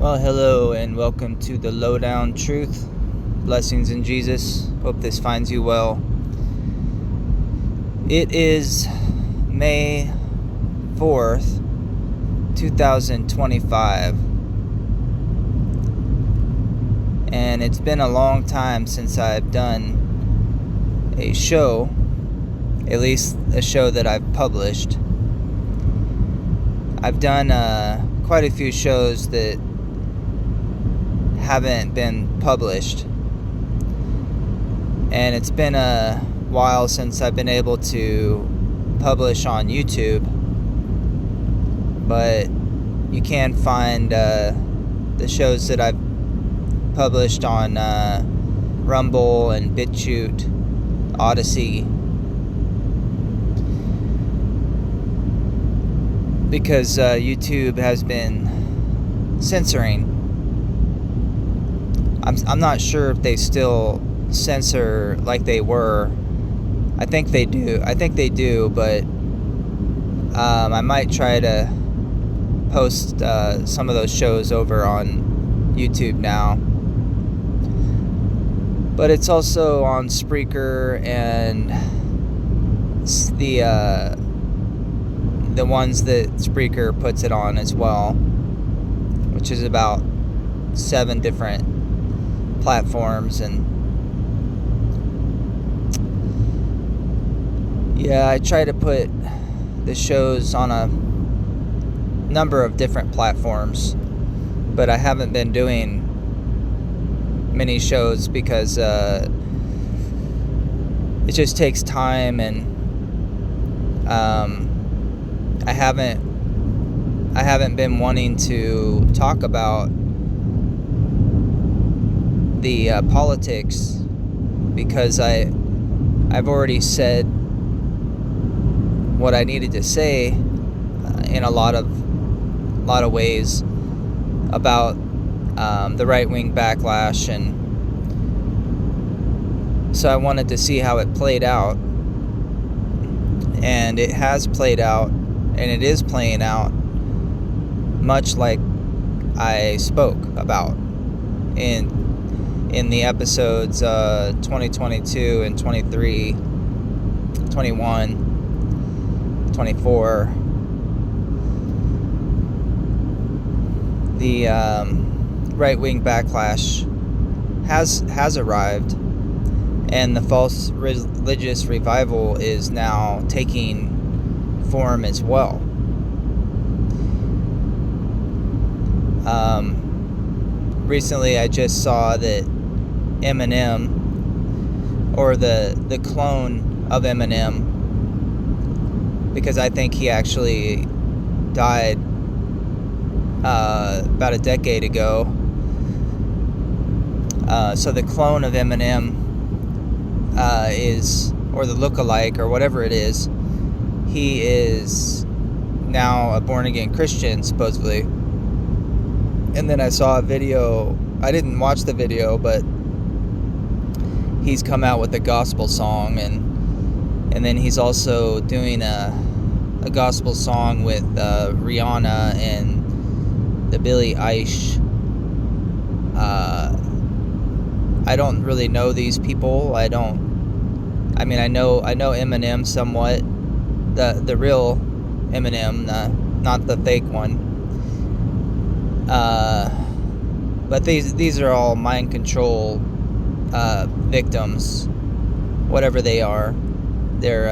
Well, hello and welcome to the Lowdown Truth. Blessings in Jesus. Hope this finds you well. It is May 4th, 2025. And it's been a long time since I've done a show, at least a show that I've published. I've done quite a few shows that haven't been published, and it's been a while since I've been able to publish on YouTube, but you can find the shows that I've published on Rumble and BitChute, Odyssey, because YouTube has been censoring. I'm not sure if they still censor like they were. I think they do, but I might try to post some of those shows over on YouTube now. But it's also on Spreaker and the ones that Spreaker puts it on as well, which is about 7 different platforms. And yeah, I try to put the shows on a number of different platforms, but I haven't been doing many shows because it just takes time, and I haven't been wanting to talk about the politics, because I've already said what I needed to say in a lot of ways about the right-wing backlash, and so I wanted to see how it played out, and it has played out, and it is playing out much like I spoke about in the episodes 2022 and 23, 21, 24. The right-wing backlash has arrived, and the false religious revival is now taking form as well. Recently I just saw that Eminem, or the clone of Eminem, because I think he actually died about a decade ago. So the clone of Eminem is, or the lookalike, or whatever it is, he is now a born-again Christian, supposedly. And then I saw a video. I didn't watch the video, but he's come out with a gospel song, and then he's also doing a gospel song with Rihanna and the Billie Eilish. I don't really know these people. I know Eminem somewhat, the real Eminem, not the fake one. But these are all mind control victims, whatever they are. They're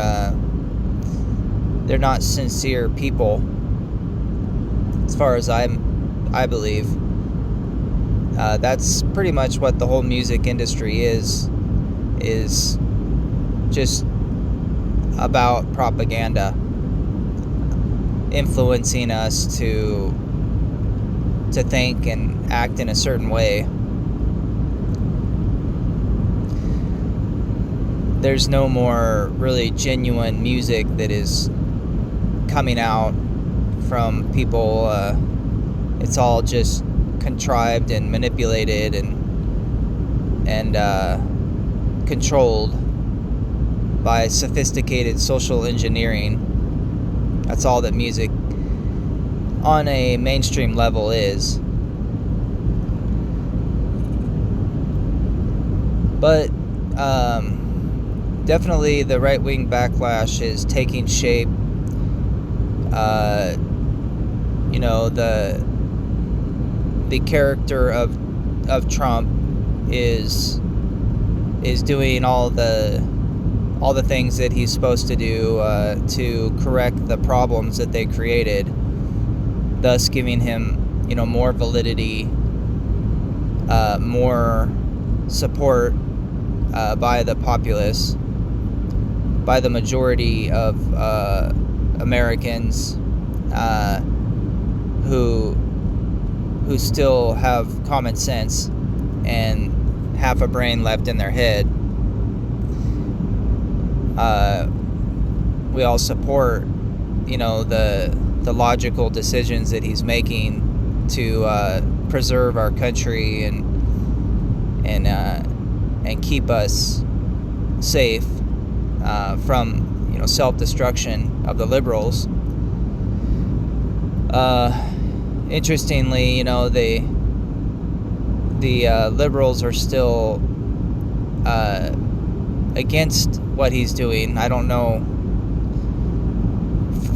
not sincere people, as far as I believe. That's pretty much what the whole music industry is just about propaganda, influencing us to think and act in a certain way. There's no more really genuine music that is coming out from people. It's all just contrived and manipulated and controlled by sophisticated social engineering. That's all that music on a mainstream level is. But definitely the right-wing backlash is taking shape. The character of Trump is doing all the things that he's supposed to do to correct the problems that they created, thus giving him more validity, more support by the populace, by the majority of Americans who still have common sense and half a brain left in their head. We all support, the logical decisions that he's making to preserve our country and keep us safe from self-destruction of the liberals. Interestingly, the liberals are still against what he's doing. I don't know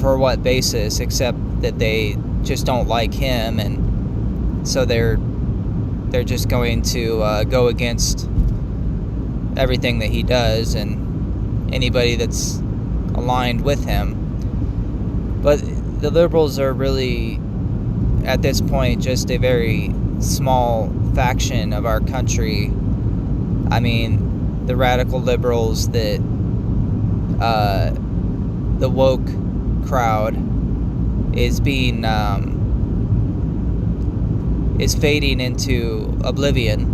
for what basis, except that they just don't like him, and so they're just going to go against everything that he does and anybody that's aligned with him. But the liberals are really, at this point, just a very small faction of our country. I mean, the radical liberals that the woke crowd is being is fading into oblivion.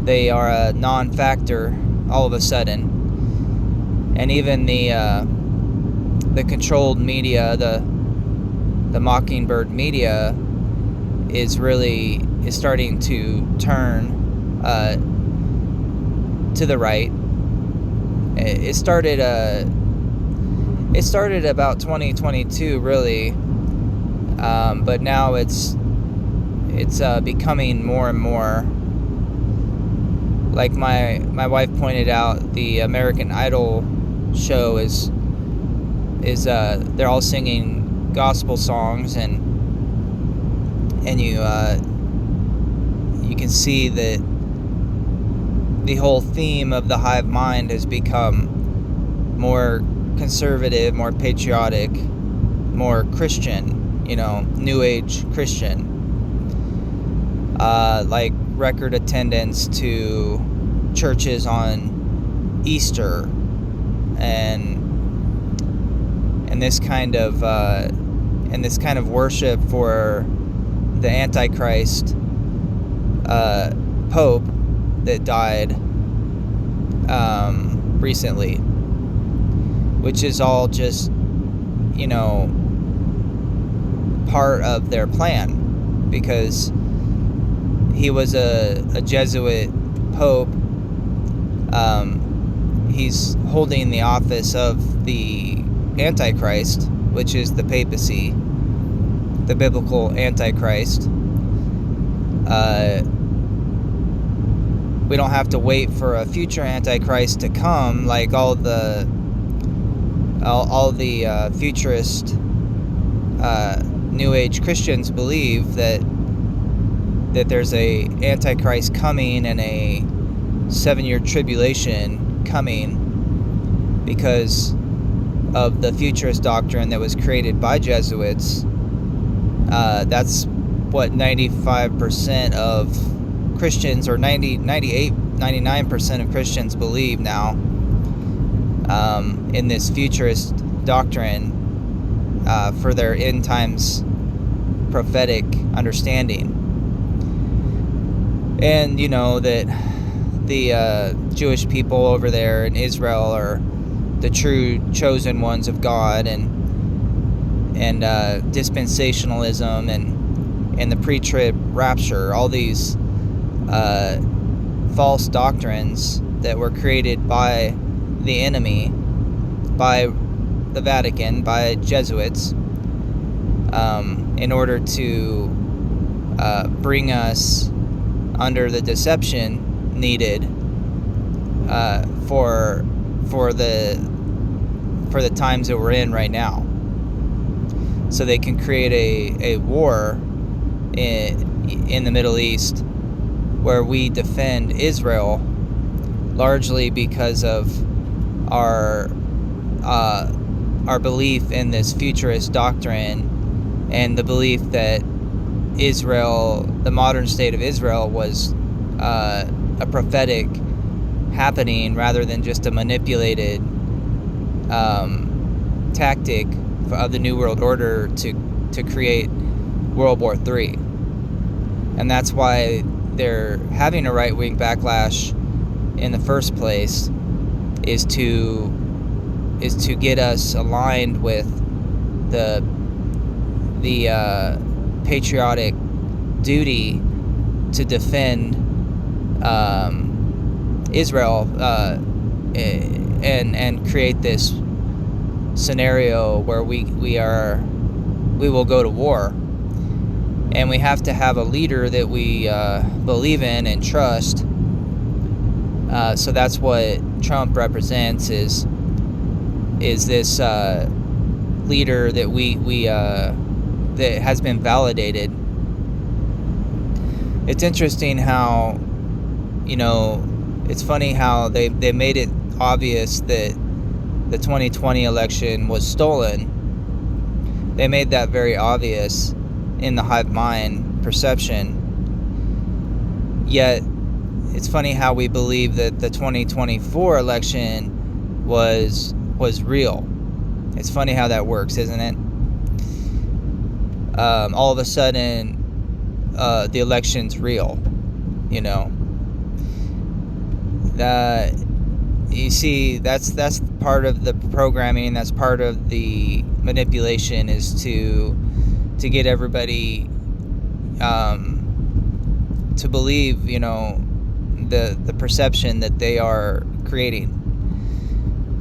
They are a non-factor all of a sudden, and even the controlled media, the Mockingbird media, is starting to turn to the right. It started about 2022, really, but now it's becoming more and more. Like my wife pointed out, the American Idol show is they're all singing gospel songs, and you can see that the whole theme of the hive mind has become more conservative, more patriotic, more Christian, New Age Christian. Like record attendance to churches on Easter, and this kind of worship for the Antichrist Pope that died recently, which is all just part of their plan, because he was a Jesuit Pope. He's holding the office of the Antichrist, which is the papacy, the biblical Antichrist. We don't have to wait for a future Antichrist to come, like all the futurist New Age Christians believe that there's a Antichrist coming and a 7-year tribulation coming because of the futurist doctrine that was created by Jesuits. That's what 95% of Christians, or 98, 99% of Christians believe now, in this futurist doctrine for their end times prophetic understanding. And that the Jewish people over there in Israel are the true chosen ones of God, and dispensationalism and the pre-trib rapture, all these false doctrines that were created by the enemy, by the Vatican, by Jesuits, in order to bring us under the deception needed for the times that we're in right now. So they can create a war in the Middle East where we defend Israel, largely because of our belief in this futurist doctrine and the belief that Israel, the modern state of Israel, was a prophetic happening rather than just a manipulated tactic of the New World Order to create World War III. And that's why they're having a right-wing backlash in the first place, is to get us aligned with the patriotic duty to defend Israel and create this scenario where we will go to war. And we have to have a leader that we believe in and trust. So that's what Trump represents, is this leader that we that has been validated. It's interesting how, it's funny how they made it obvious that the 2020 election was stolen. They made that very obvious in the hive mind perception. Yet it's funny how we believe that the 2024 election was real. It's funny how that works, isn't it? All of a sudden, the election's real. You see, that's part of the programming. That's part of the manipulation, is to get everybody to believe, the perception that they are creating.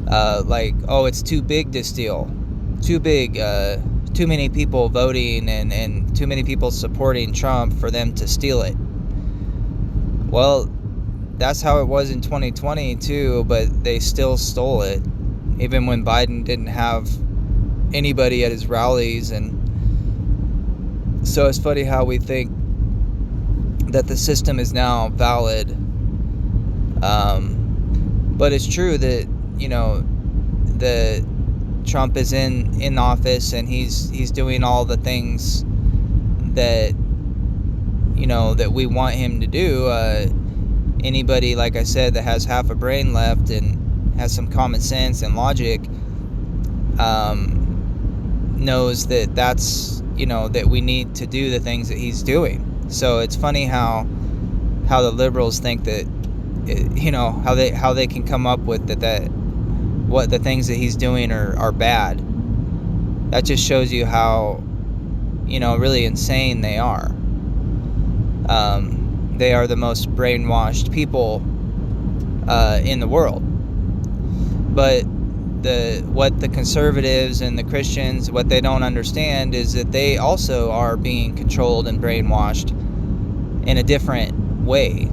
Like, oh, it's too big to steal. Too big. Too many people voting and too many people supporting Trump for them to steal it. Well, that's how it was in 2020 too, but they still stole it, even when Biden didn't have anybody at his rallies. And so it's funny how we think that the system is now valid. But it's true that, the Trump is in office and he's doing all the things that, that we want him to do. Anybody, like I said, that has half a brain left and has some common sense and logic knows that that's, that we need to do the things that he's doing. So it's funny how the liberals think that, how they can come up with that what the things that he's doing are bad. That just shows you how, really insane they are. They are the most brainwashed people in the world. But what the conservatives and the Christians, what they don't understand is that they also are being controlled and brainwashed in a different way.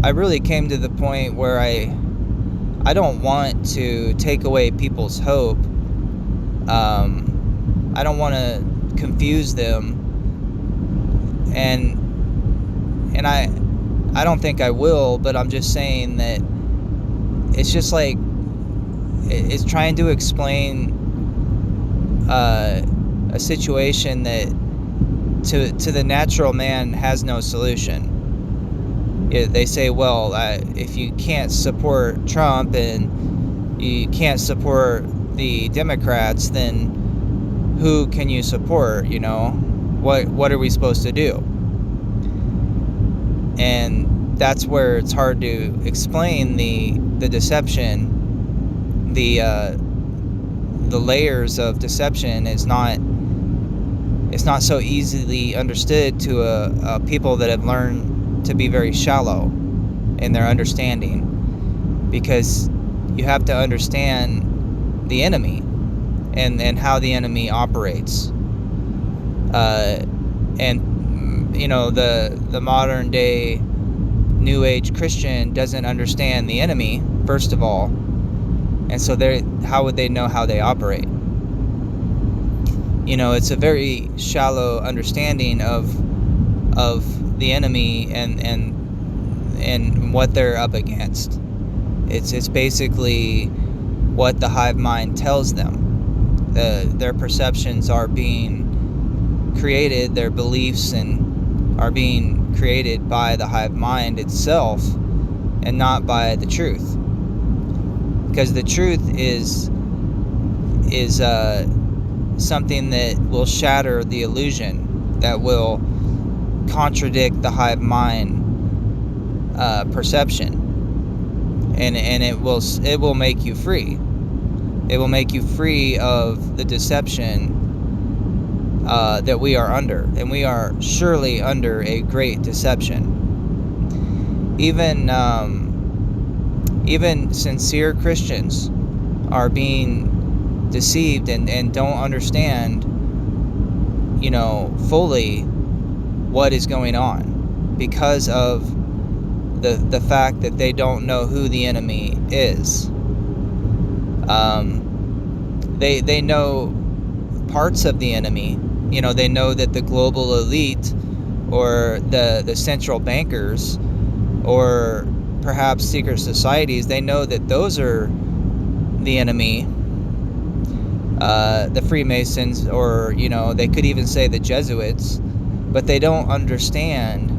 I really came to the point where I don't want to take away people's hope. I don't want to confuse them, and I don't think I will, but I'm just saying that it's just like it's trying to explain a situation that to the natural man has no solution. They say, well, if you can't support Trump and you can't support the Democrats, then who can you support? What are we supposed to do? And that's where it's hard to explain the deception. The layers of deception is not so easily understood to people that have learned to be very shallow in their understanding, because you have to understand the enemy and how the enemy operates. And the modern day New Age Christian doesn't understand the enemy, first of all, and so how would they know how they operate? It's a very shallow understanding of the enemy and what they're up against. It's basically what the hive mind tells them. Their perceptions are being created, their beliefs are being created by the hive mind itself, and not by the truth. Because the truth is something that will shatter the illusion, that will contradict the hive mind perception, and it will make you free. It will make you free of the deception that we are under, and we are surely under a great deception. Even sincere Christians are being deceived and don't understand, fully what is going on, because of the fact that they don't know who the enemy is. They know parts of the enemy. They know that the global elite, or the central bankers, or perhaps secret societies, they know that those are the enemy. The Freemasons, or they could even say the Jesuits, but they don't understand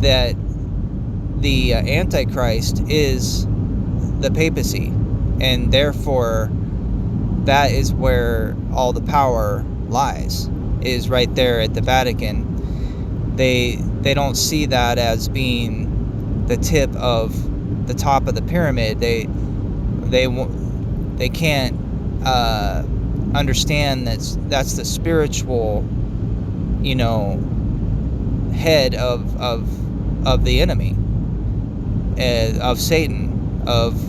that the Antichrist is the papacy, and therefore that is where all the power lies, is right there at the Vatican. They don't see that as being the tip of the top of the pyramid. They can't understand that's the spiritual head of the enemy, of Satan, of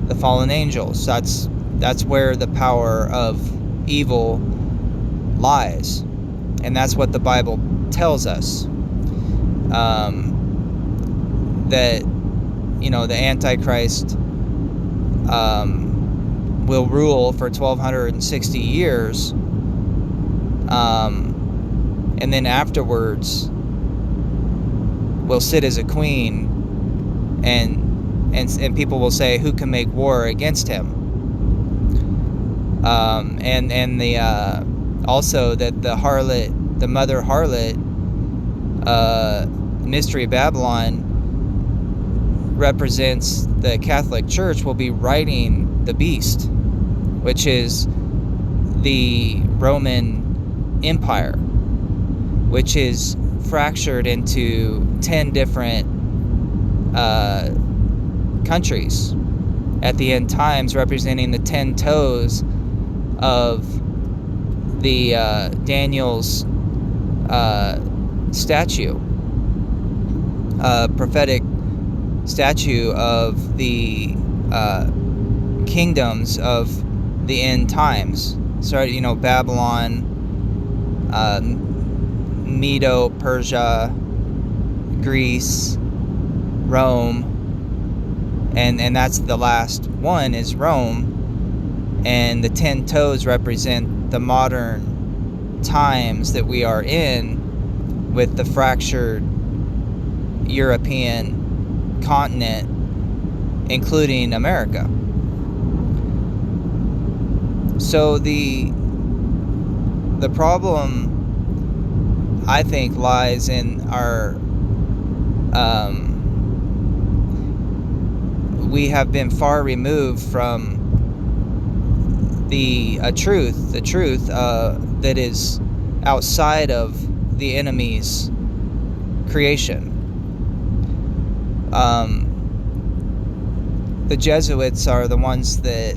the fallen angels. That's where the power of evil lies, and that's what the Bible tells us, that the Antichrist will rule for 1260 years, and then afterwards will sit as a queen, and people will say, who can make war against him? And the also that the harlot, the mother harlot, Mystery Babylon, represents the Catholic Church, will be riding the beast, which is the Roman Empire, which is fractured into 10 different countries at the end times, representing the 10 toes of the Daniel's statue, prophetic statue of the kingdoms of the end times. Started, Babylon, Medo, Persia, Greece, Rome, and that's the last one, is Rome. And the 10 toes represent the modern times that we are in, with the fractured European continent, including America. So the problem, I think, lies in our we have been far removed from the truth that is outside of the enemy's creation. The Jesuits are the ones that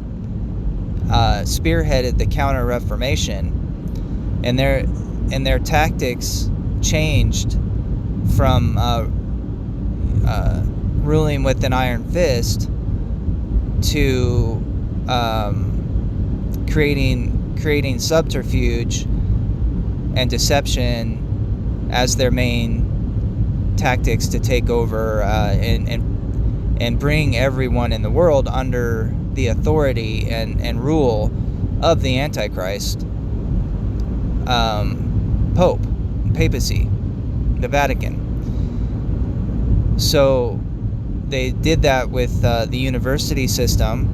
spearheaded the Counter-Reformation, and their tactics changed from ruling with an iron fist to creating subterfuge and deception as their main tactics to take over and bring everyone in the world under the authority and rule of the Antichrist, Pope, papacy, the Vatican. So they did that with the university system,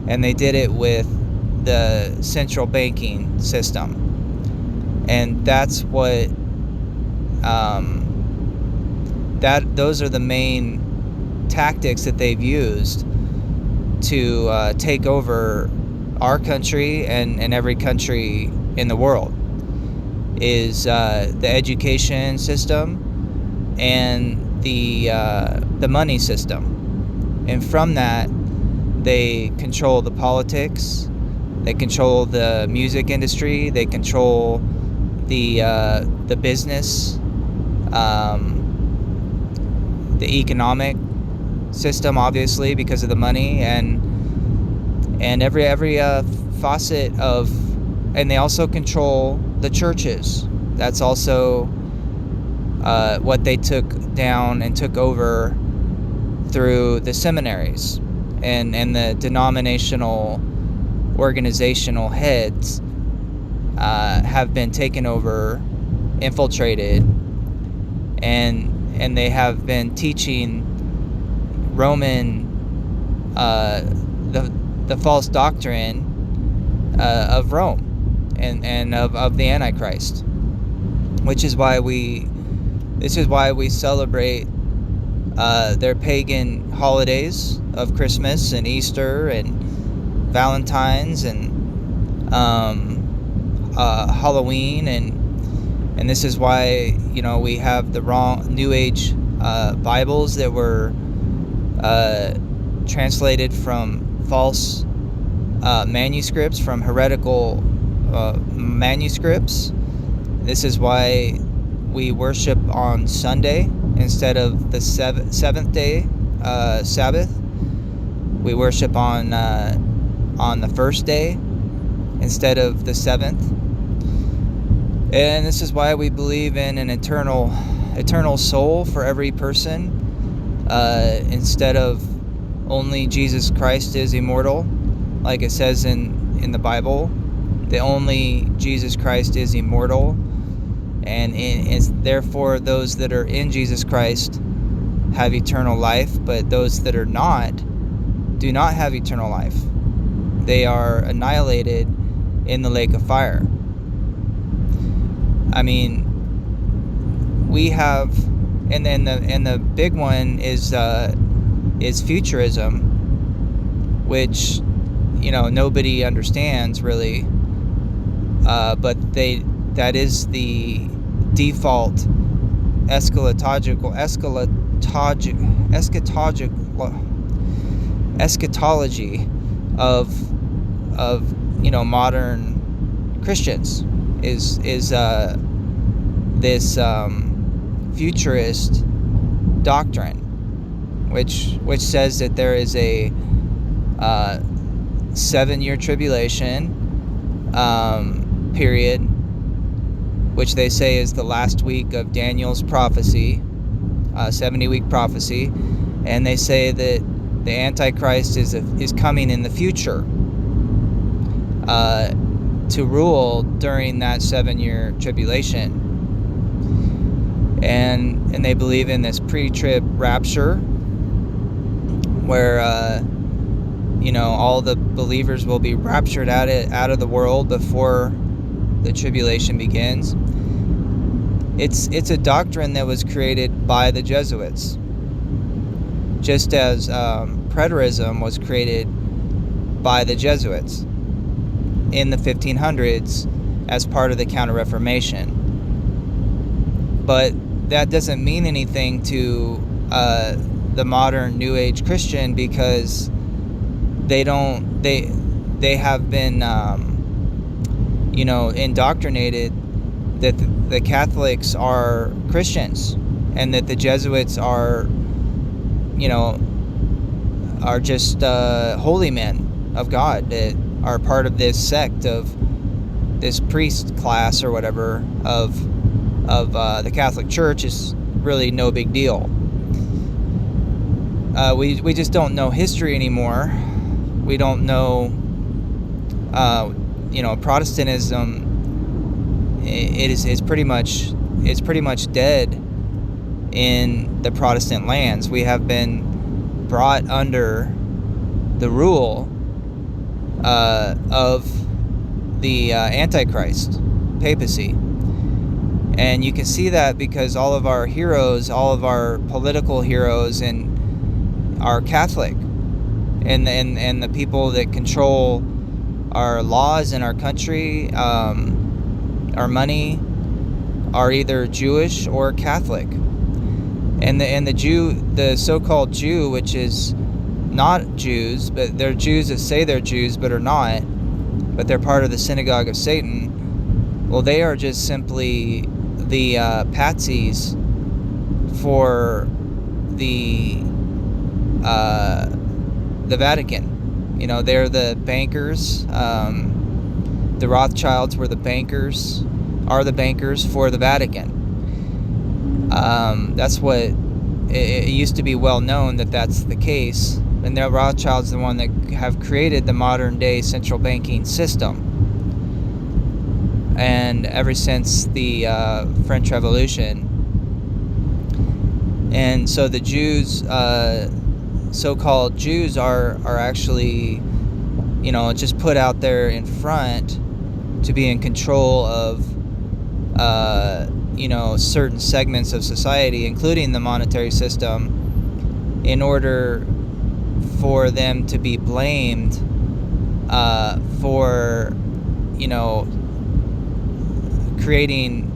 and they did it with the central banking system. And that's what those are the main tactics that they've used to take over our country and every country in the world, is the education system and the money system. And from that, they control the politics, they control the music industry, they control the business, the economic system, obviously, because of the money, and every facet of, and they also control the churches. That's also what they took down and took over through the seminaries and the denominational organizational heads have been taken over, infiltrated, and they have been teaching Roman the false doctrine of Rome and of the Antichrist, which is why we celebrate their pagan holidays of Christmas and Easter and Valentine's and Halloween, and this is why we have the wrong New Age Bibles that were translated from false manuscripts, from heretical manuscripts. This is why we worship on Sunday instead of the seventh day Sabbath. We worship on the first day instead of the seventh. And this is why we believe in an eternal soul for every person, instead of only Jesus Christ is immortal, like it says in the Bible. The only Jesus Christ is immortal, and therefore those that are in Jesus Christ have eternal life, but those that are not do not have eternal life. They are annihilated in the lake of fire. I mean, we have, and the big one is futurism, which nobody understands really, but that is the default eschatology of modern Christians, is this futurist doctrine, which says that there is a 7-year tribulation period, which they say is the last week of Daniel's prophecy, 70-week prophecy, and they say that the Antichrist is coming in the future to rule during that 7-year tribulation, and they believe in this pre-trib rapture, where all the believers will be raptured out of the world before the tribulation begins. It's a doctrine that was created by the Jesuits, just as preterism was created by the Jesuits in the 1500s as part of the Counter-Reformation. But that doesn't mean anything to the modern New Age Christian, because they have been indoctrinated that the Catholics are Christians, and that the Jesuits are just holy men of God that are part of this sect of this priest class or whatever of the Catholic Church is really no big deal. We just don't know history anymore. We don't know, Protestantism. It's pretty much dead in the Protestant lands. We have been brought under the rule of the Antichrist, papacy. And you can see that because all of our heroes, all of our political heroes, are Catholic, and the people that control our laws in our country, our money, are either Jewish or Catholic. And the so-called Jew, which is not Jews, but they're Jews that say they're Jews but are not, but they're part of the synagogue of Satan. Well, they are just simply the patsies for the Vatican. They're the bankers. The Rothschilds are the bankers for the Vatican. That's what it used to be well known that's the case. And the Rothschilds are the one that have created the modern day central banking system. And ever since the French Revolution. And so the Jews, so-called Jews, are actually, just put out there in front to be in control of, certain segments of society, including the monetary system, in order for them to be blamed for, creating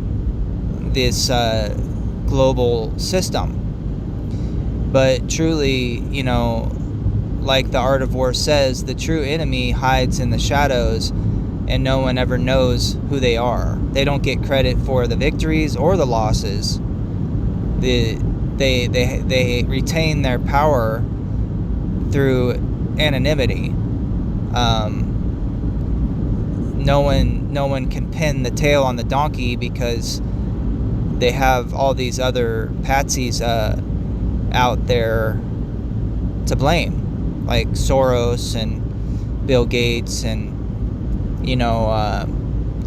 this global system. But truly, like the Art of War says, the true enemy hides in the shadows, and no one ever knows who they are. They don't get credit for the victories or the losses. They retain their power through anonymity. No one can pin the tail on the donkey because they have all these other patsies out there to blame, like Soros and Bill Gates and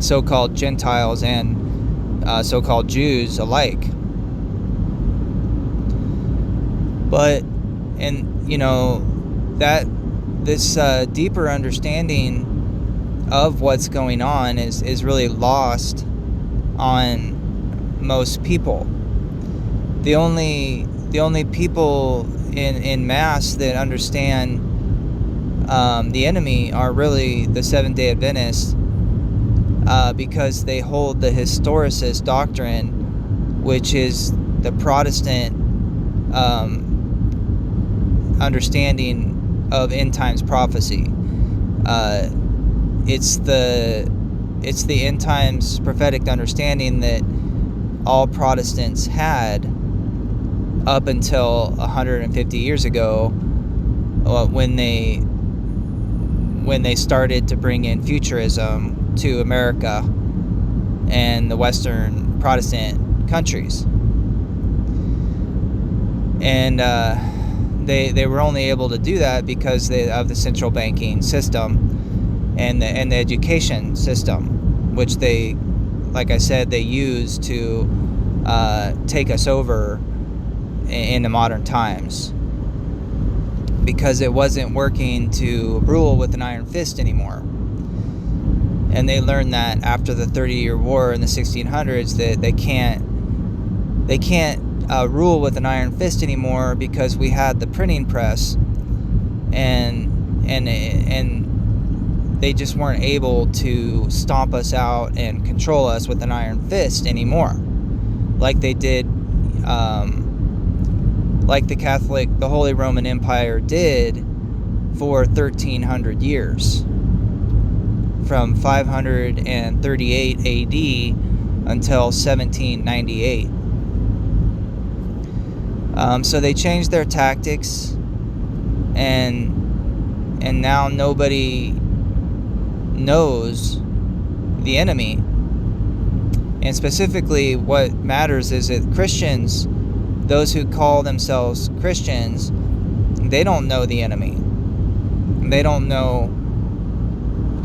so-called Gentiles and so-called Jews alike. But that this deeper understanding of what's going on is really lost on most people. The only people in mass that understand the enemy are really the Seventh-day Adventists, because they hold the historicist doctrine, which is the Protestant understanding of end times prophecy. It's the end times prophetic understanding that all Protestants had up until 150 years ago, when they started to bring in futurism to America and the Western Protestant countries. And they were only able to do that because of the central banking system and the education system, which they, like I said, they use to take us over in the modern times, because it wasn't working to rule with an iron fist anymore. And they learned that after the 30-year war in the 1600s that they can't rule with an iron fist anymore, because we had the printing press, and they just weren't able to stomp us out and control us with an iron fist anymore, like they did, like the Holy Roman Empire did for 1,300 years, from 538 AD until 1798. So they changed their tactics, and now nobody knows the enemy. And specifically, what matters is that Christians, those who call themselves Christians, they don't know the enemy. They don't know,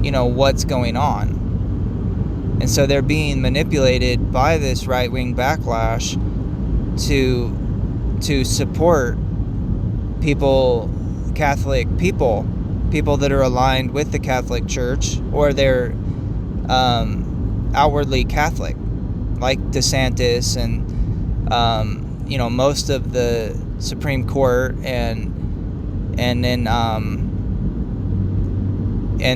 what's going on. And so they're being manipulated by this right-wing backlash to support Catholic people that are aligned with the Catholic Church, or they're outwardly Catholic, like DeSantis and most of the Supreme Court and then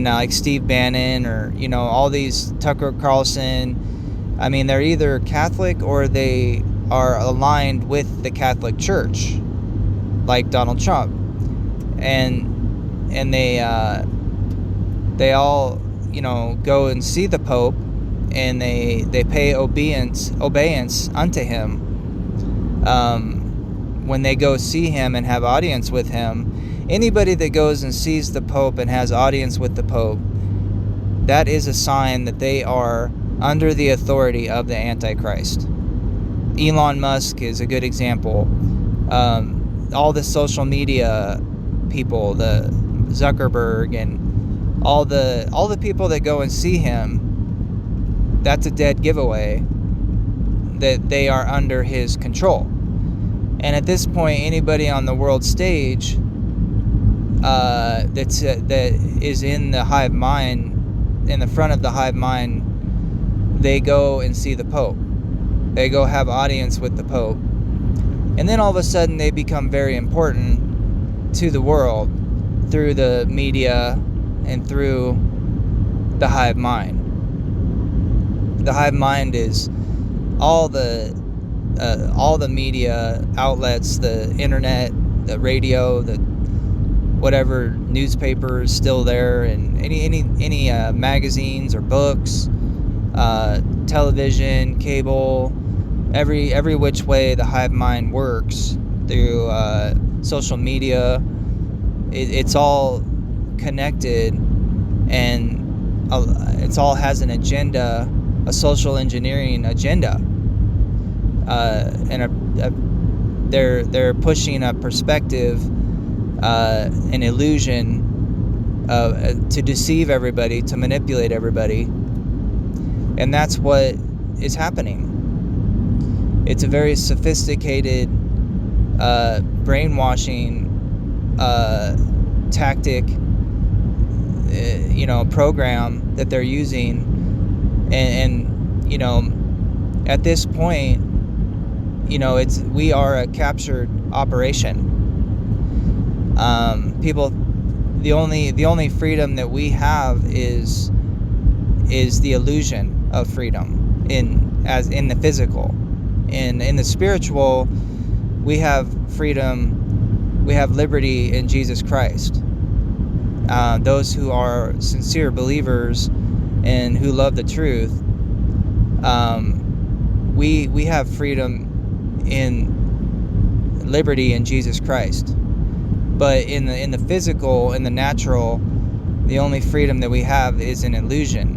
like Steve Bannon, or all these, Tucker Carlson. I mean, they're either Catholic or they are aligned with the Catholic Church, like Donald Trump, and they all go and see the Pope, and they pay obedience unto him when they go see him and have audience with him. Anybody that goes and sees the Pope and has audience with the Pope, that is a sign that they are under the authority of the Antichrist. Elon Musk is a good example. All the social media people, the Zuckerberg, and all the people that go and see him, that's a dead giveaway that they are under his control. And at this point, anybody on the world stage that is in the hive mind, in the front of the hive mind, they go and see the Pope. They go have audience with the Pope. And then all of a sudden they become very important to the world through the media and through the hive mind. The hive mind is all the media outlets, the internet, the radio, the whatever newspaper is still there, and any magazines or books, television, cable, every which way the hive mind works through social media. It's all connected, and it's all has an agenda, a social engineering agenda, and they're pushing a perspective, an illusion to deceive everybody, to manipulate everybody. And that's what is happening. It's a very sophisticated brainwashing tactic, program that they're using. And at this point, we are a captured operation. People, the only freedom that we have is the illusion of freedom in the physical. In the spiritual, we have freedom, we have liberty in Jesus Christ. Those who are sincere believers and who love the truth, we have freedom in liberty in Jesus Christ. But in the physical, in the natural, the only freedom that we have is an illusion.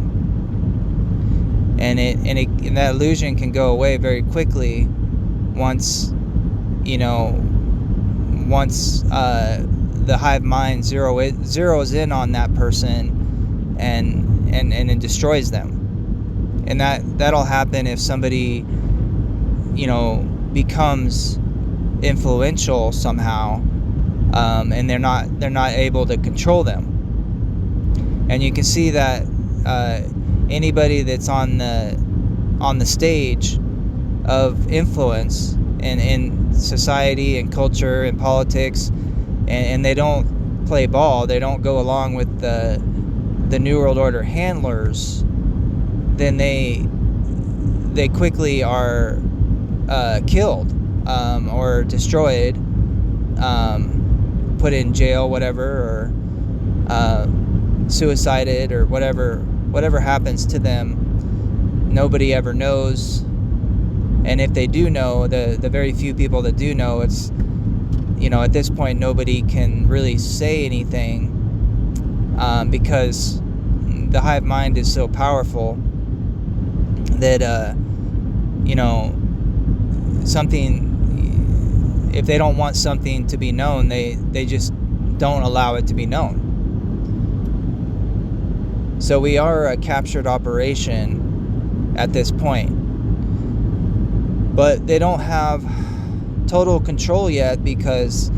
And that illusion can go away very quickly once the hive mind zeroes in on that person and it destroys them. And that'll happen if somebody becomes influential somehow, and they're not able to control them. And you can see that anybody that's on the stage of influence in society and culture and politics, and they don't play ball, they don't go along with the New World Order handlers, then they quickly are killed or destroyed, put in jail, whatever, or suicided, or whatever happens to them. Nobody ever knows. And if they do know, the very few people that do know, it's at this point nobody can really say anything, because the hive mind is so powerful that something, if they don't want something to be known, they just don't allow it to be known. So we are a captured operation at this point. But they don't have total control yet, because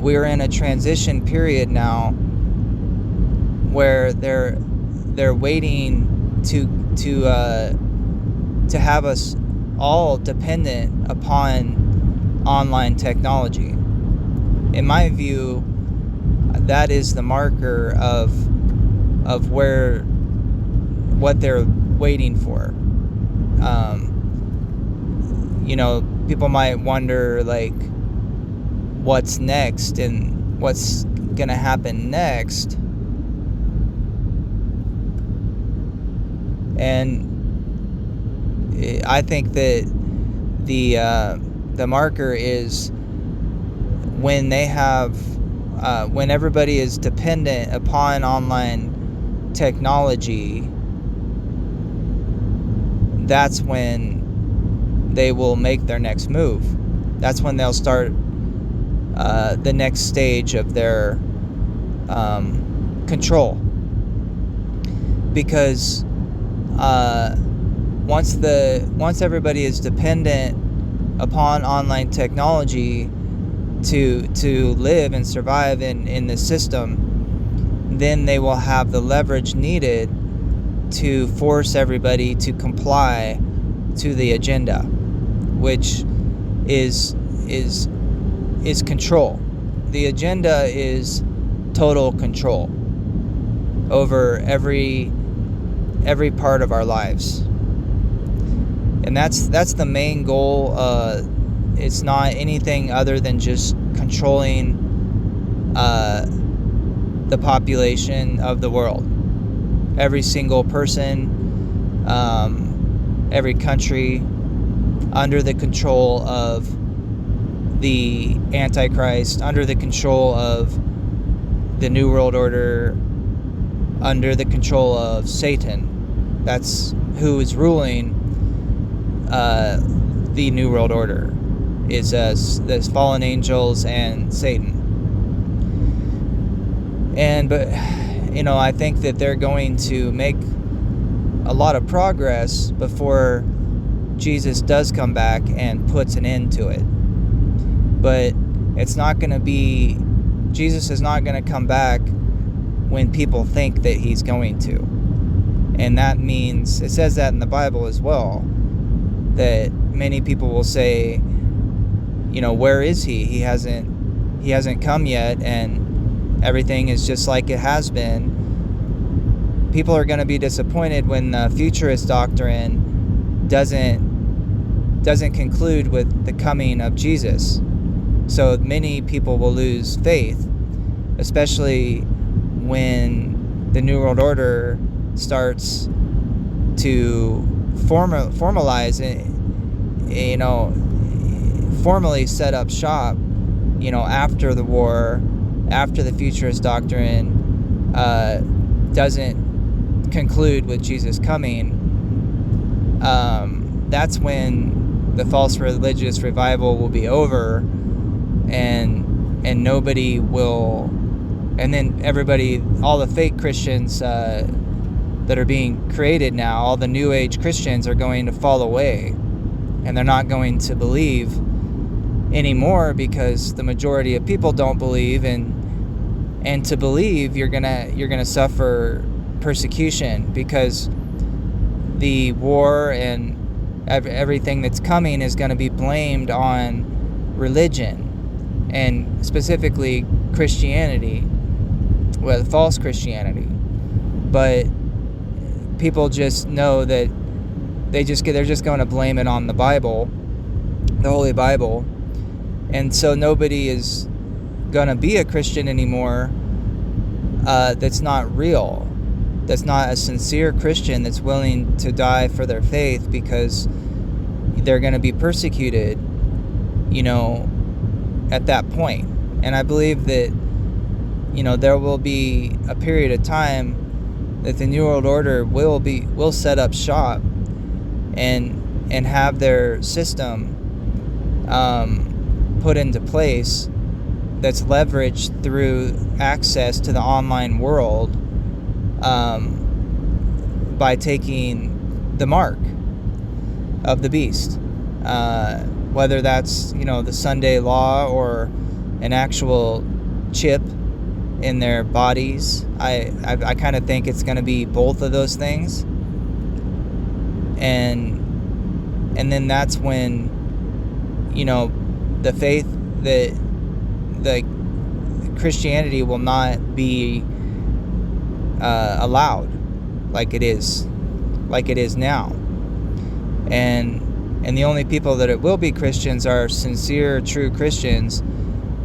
we're in a transition period now where they're waiting to have us all dependent upon online technology. In my view, that is the marker of what they're waiting for. People might wonder, like, what's next and what's gonna happen next. And I think that the marker is when they have when everybody is dependent upon online technology. That's when they will make their next move. That's when they'll start the next stage of their control. Because once everybody is dependent upon online technology to live and survive in the system, then they will have the leverage needed to force everybody to comply to the agenda, which is control. The agenda is total control over every part of our lives, and that's the main goal. It's not anything other than just controlling the population of the world. Every single person, every country, under the control of the Antichrist, under the control of the New World Order, under the control of Satan. That's who is ruling the New World Order, is there's fallen angels and Satan. But I think that they're going to make a lot of progress before Jesus does come back and puts an end to it. But it's not going to be, Jesus is not going to come back when people think that he's going to. And that means, it says that in the Bible as well, that many people will say, where is he? He hasn't come yet, and everything is just like it has been. People are going to be disappointed when the futurist doctrine doesn't conclude with the coming of Jesus. So many people will lose faith, especially when the New World Order starts to formalize it, formally set up shop, after the war, after the futurist doctrine doesn't conclude with Jesus coming. That's when the false religious revival will be over, and nobody will, and then everybody, all the fake Christians that are being created now, all the New Age Christians are going to fall away, and they're not going to believe anymore, because the majority of people don't believe, and to believe you're gonna suffer persecution, because the war and everything that's coming is going to be blamed on religion, and specifically Christianity, well, false Christianity. But people just know that they're just going to blame it on the Bible, the Holy Bible, and so nobody is going to be a Christian anymore that's not real, that's not a sincere Christian, that's willing to die for their faith, because they're going to be persecuted, at that point. And I believe that, there will be a period of time that the New World Order will set up shop, and have their system put into place that's leveraged through access to the online world by taking the mark of the beast, whether that's the Sunday law or an actual chip in their bodies. I kind of think it's going to be both of those things, and then that's when the faith that the Christianity will not be allowed like it is now, and the only people that it will be Christians are sincere, true Christians,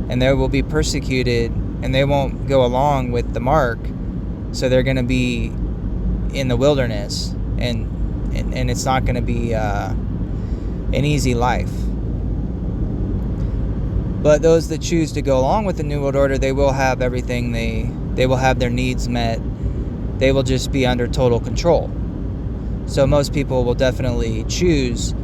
and they will be persecuted, and they won't go along with the mark, so they're going to be in the wilderness, and it's not going to be an easy life. But those that choose to go along with the New World Order, they will have everything. They will have their needs met. They will just be under total control. So most people will definitely choose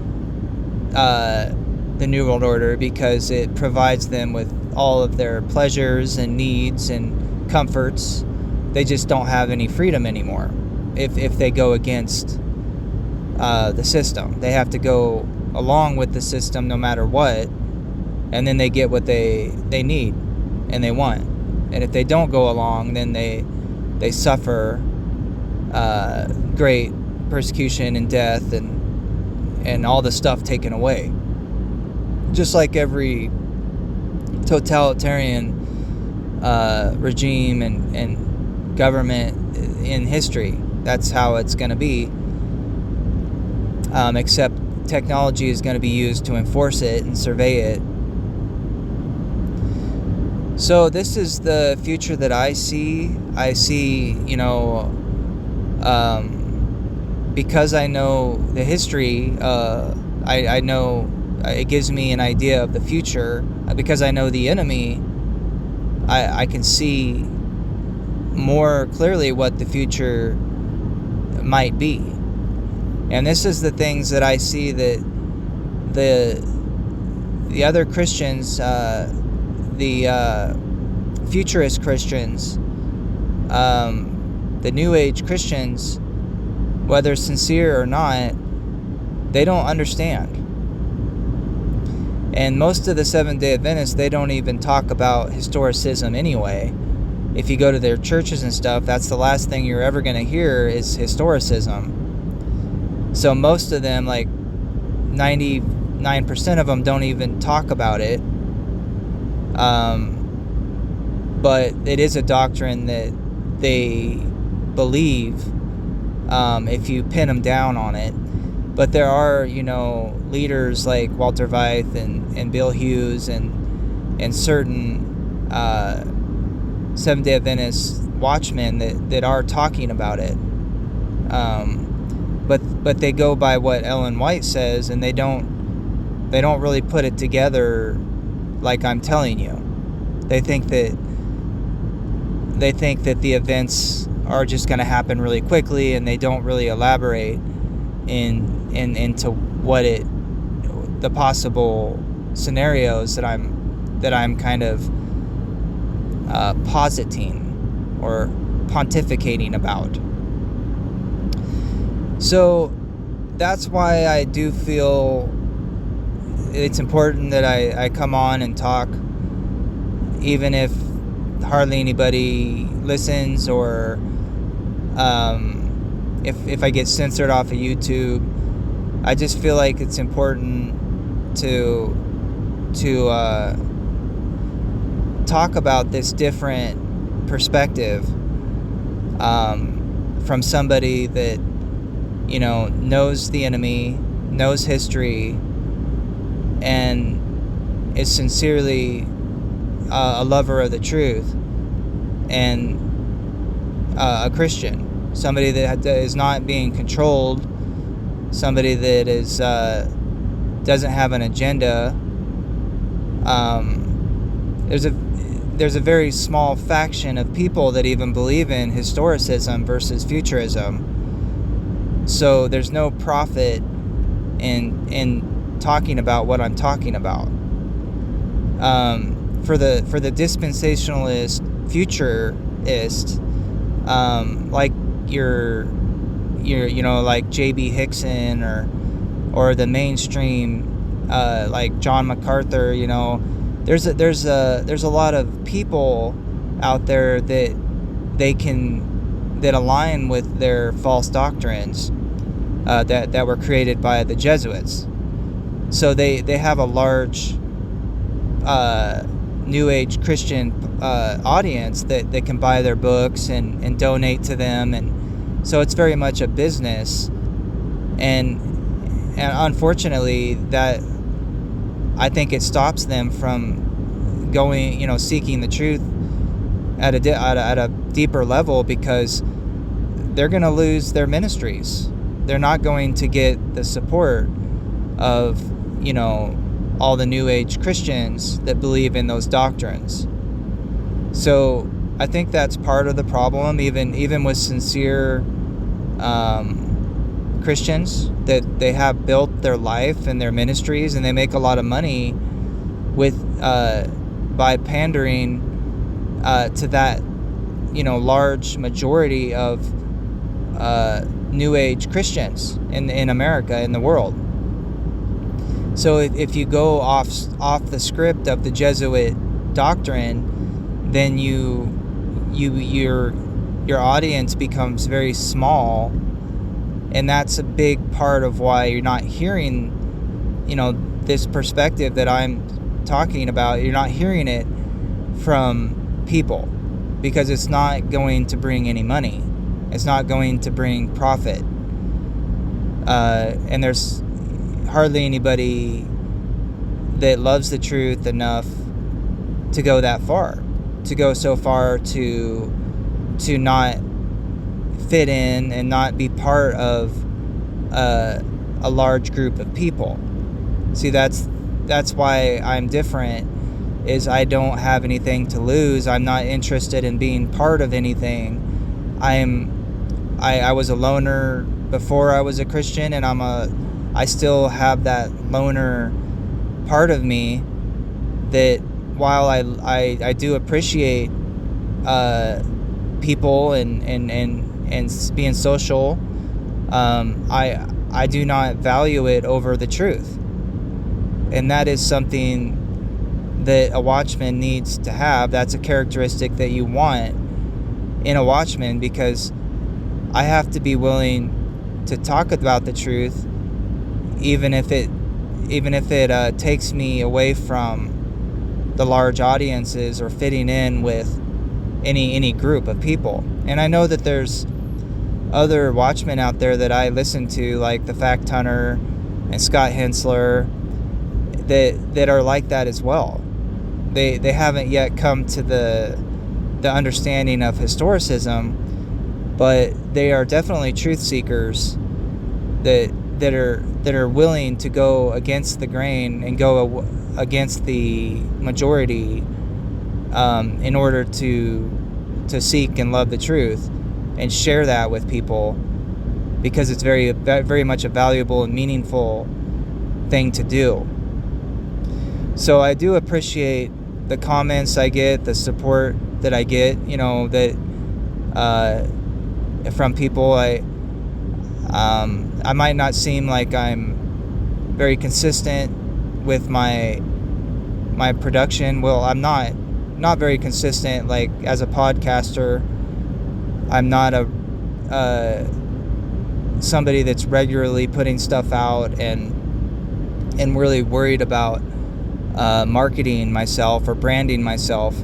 the New World Order because it provides them with all of their pleasures and needs and comforts. They just don't have any freedom anymore if they go against the system. They have to go along with the system no matter what, and then they get what they need and they want. And if they don't go along, then they suffer great persecution and death and all the stuff taken away. Just like every totalitarian regime and government in history, that's how it's going to be. Except technology is going to be used to enforce it and survey it. So this is the future that I see. I see, because I know the history, I know it gives me an idea of the future. Because I know the enemy, I can see more clearly what the future might be. And this is the things that I see that the other Christians, the futurist Christians, the New Age Christians, whether sincere or not, they don't understand. And most of the Seventh-day Adventists, they don't even talk about historicism anyway. If you go to their churches and stuff, that's the last thing you're ever going to hear is historicism. So most of them, like 99% of them, don't even talk about it. But it is a doctrine that they believe if you pin them down on it. But there are, leaders like Walter Veith and Bill Hughes and certain Seventh-day Adventist watchmen that are talking about it. But they go by what Ellen White says, and they don't really put it together like I'm telling you. They think that the events are just going to happen really quickly, and they don't really elaborate into what the possible scenarios that I'm kind of positing or pontificating about. So that's why I do feel it's important that I come on and talk, even if hardly anybody listens, or if I get censored off of YouTube. I just feel like it's important to talk about this different perspective from somebody that knows the enemy, knows history, and is sincerely a lover of the truth, and a Christian. Somebody that is not being controlled, somebody that is doesn't have an agenda. There's a very small faction of people that even believe in historicism versus futurism. So there's no profit in talking about what I'm talking about. For the dispensationalist futurist, like your like J.B. Hickson or the mainstream, like John MacArthur, there's a lot of people out there that align with their false doctrines that were created by the Jesuits. So they have a large New Age Christian audience that can buy their books and donate to them, and so it's very much a business. And unfortunately, that I think it stops them from going, seeking the truth at a deeper level, because they're going to lose their ministries. They're not going to get the support of, all the New Age Christians that believe in those doctrines. So I think that's part of the problem, even with sincere Christians, that they have built their life and their ministries, and they make a lot of money with by pandering to that large majority of New Age Christians in America, in the world. So if you go off the script of the Jesuit doctrine, then your audience becomes very small, and that's a big part of why you're not hearing this perspective that I'm talking about. You're not hearing it from people, because it's not going to bring any money. It's not going to bring profit, and there's hardly anybody that loves the truth enough to go that far, to go so far to not fit in and not be part of a large group of people. See, that's why I'm different, is I don't have anything to lose. I'm not interested in being part of anything. I was a loner before I was a Christian, and I still have that loner part of me, that while I do appreciate people and being social, I do not value it over the truth. And that is something that a watchman needs to have. That's a characteristic that you want in a watchman, because I have to be willing to talk about the truth, even if it takes me away from the large audiences or fitting in with any group of people. And I know that there's other watchmen out there that I listen to, like the Fact Hunter and Scott Hensler, that are like that as well. They haven't yet come to the understanding of historicism, but they are definitely truth seekers that are willing to go against the grain and go against the majority in order to seek and love the truth and share that with people, because it's very, very much a valuable and meaningful thing to do. So I do appreciate the comments I get, the support that I get, that from people. I might not seem like I'm very consistent with my production. Well, I'm not very consistent, like as a podcaster. I'm not somebody that's regularly putting stuff out and really worried about marketing myself or branding myself.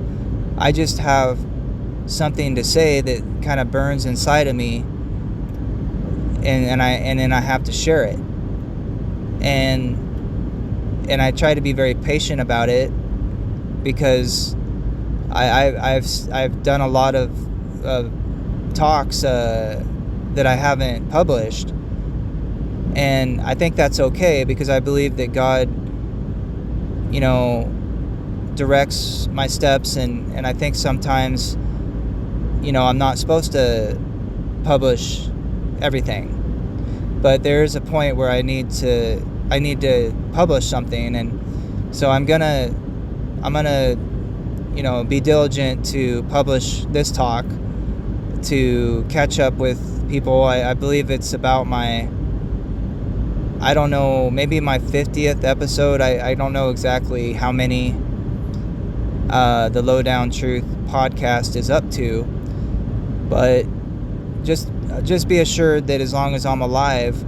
I just have something to say that kind of burns inside of me, and then I have to share it, and I try to be very patient about it, because I've done a lot of talks that I haven't published, and I think that's okay, because I believe that God directs my steps, and I think sometimes I'm not supposed to publish everything, but there is a point where I need to publish something, and so I'm gonna be diligent to publish this talk to catch up with people. I believe it's about my, I don't know, maybe my 50th episode. I don't know exactly how many the Lowdown Truth podcast is up to, but just be assured that as long as I'm alive,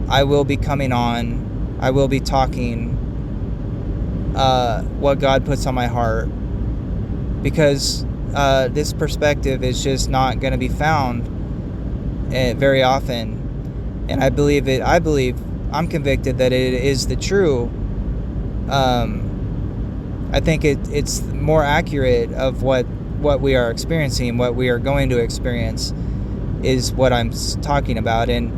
I will be coming on. I will be talking what God puts on my heart, because this perspective is just not going to be found very often, and I'm convicted that it is the true. I think it's more accurate of what we are experiencing, what we are going to experience, is what I'm talking about. And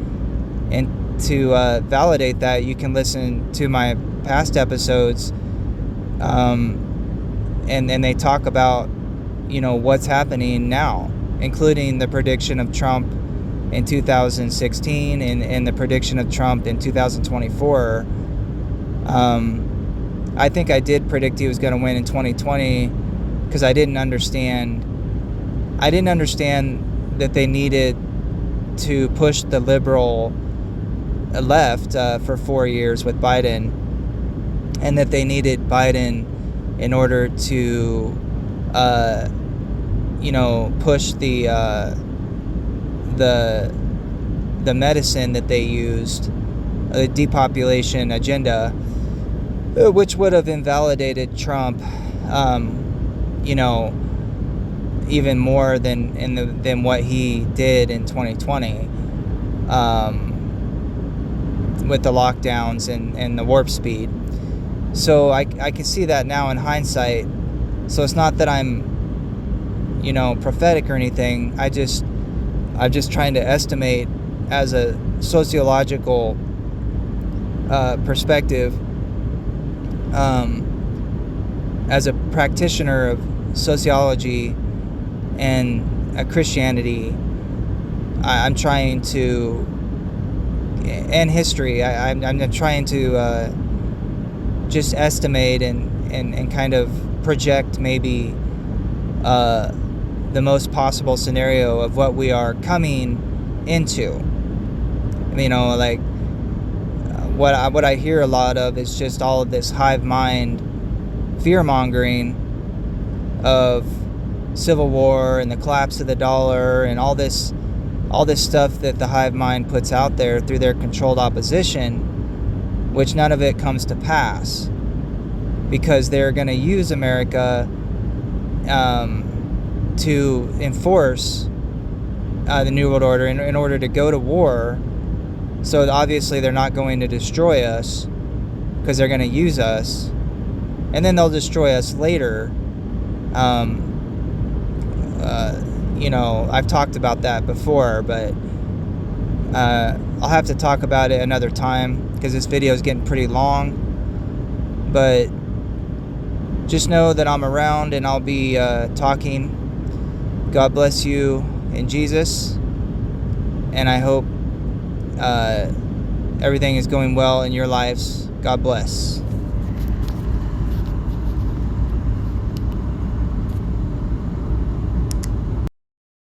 to validate that, you can listen to my past episodes, and they talk about what's happening now, including the prediction of Trump in 2016 and the prediction of Trump in 2024. I think I did predict he was going to win in 2020 because I didn't understand that they needed to push the liberal left for 4 years with Biden, and that they needed Biden in order to push the medicine that they used, the depopulation agenda, which would have invalidated Trump, even more than what he did in 2020, with the lockdowns and the warp speed. So I can see that now in hindsight. So it's not that I'm, prophetic or anything. I'm just trying to estimate as a sociological perspective, as a practitioner of sociology and Christianity. I'm trying to, and history. I'm trying to just estimate and kind of project maybe the most possible scenario of what we are coming into. What I hear a lot of is just all of this hive mind fear mongering of civil war and the collapse of the dollar and all this stuff that the hive mind puts out there through their controlled opposition, which none of it comes to pass, because they're going to use America to enforce the New World Order in order to go to war. So obviously they're not going to destroy us, because they're going to use us, and then they'll destroy us later. I've talked about that before, but I'll have to talk about it another time, because this video is getting pretty long. But just know that I'm around and I'll be talking. God bless you in Jesus, and I hope everything is going well in your lives. God bless.